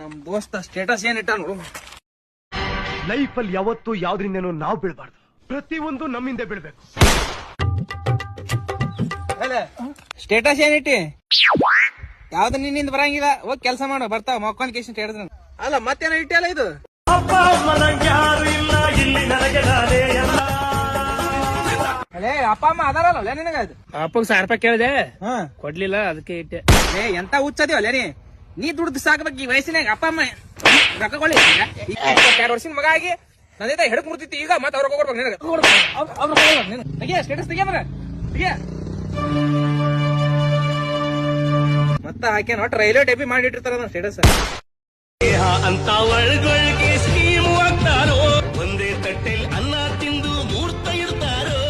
ನಮ್ ದೋಸ್ತ ಸ್ಟೇಟಸ್ ಏನ್ ಇಟ್ಟ ನೋಡು. ಲೈಫ್ ಅಲ್ಲಿ ಯಾವತ್ತೂ ಯಾವ್ದ್ರಿಂದನೂ ನಾವು ಬೀಳ್ಬಾರ್ದು, ಪ್ರತಿಯೊಂದು ನಮ್ಮಿಂದ ಬೀಳ್ಬೇಕು. ಸ್ಟೇಟಸ್ ಏನಿಟ್ಟಿ? ಯಾವ್ದು ನಿನ್ನಿಂದ ಬರಂಗಿಲ್ಲ, ಹೋಗಿ ಕೆಲಸ ಮಾಡು, ಬರ್ತಾವ ಮಕ್ಕೊಂಡ್ ಕೇಶನ್ ಹೇಳಿದ್ರ. ಅಲ್ಲ ಮತ್ತೇನ ಇಟ್ಟಿಯಲ್ಲ ಇದು? ಅಲ್ಲೇ ಅಪ್ಪ ಅಮ್ಮ ಅದಾರಲ್ಲ ನಿನಗ? ಅಪ್ಪಗ್ 1000 ರೂಪಾಯಿ ಕೇಳಿದೆ, ಕೊಡ್ಲಿಲ್ಲ, ಅದಕ್ಕೆ ಇಟ್ಟೆ. ಎಂತ ಹುಚ್ಚದಿವ ಅಲ್ಲೇ ನೀ ದುಡ್ದು ಸಾಕ್ಬೇಕು ಈ ವಯಸ್ಸಿನಾಗ. ಅಪ್ಪ ಅಮ್ಮ ರೊಕ್ಕ ಕೊಳ್ಳಿ. 2 ವರ್ಷದ ಮಗ ಆಗಿ ನಂದ ಹೆಡಕ್ ಮುರ್ತಿತ್ತು, ಈಗ ಮತ್ತೆ ಅವ್ರ ಕೊಡ್ಬೇಕು ನಿನಗೆ. ಸ್ಟೇಟಸ್ ತೆಗಿಯ ಮತ್ತ ಹಾಕೇನ ಒಟ್ಟು ರೈಲ್ವೆ ಡೆಬಿ ಮಾಡಿಟ್ಟಿರ್ತಾರ ಸ್ಟೇಟಸ್ ಅಂತ ಒಳಗೊಳಗೆ ಸ್ಕೀಮ್ ಆಗ್ತಾರೋ, ಒಂದೇ ತಟ್ಟೆಲ್ ಅನ್ನ ತಿಂದು ಮೂಡ್ತಾ ಇರ್ತಾರೋ.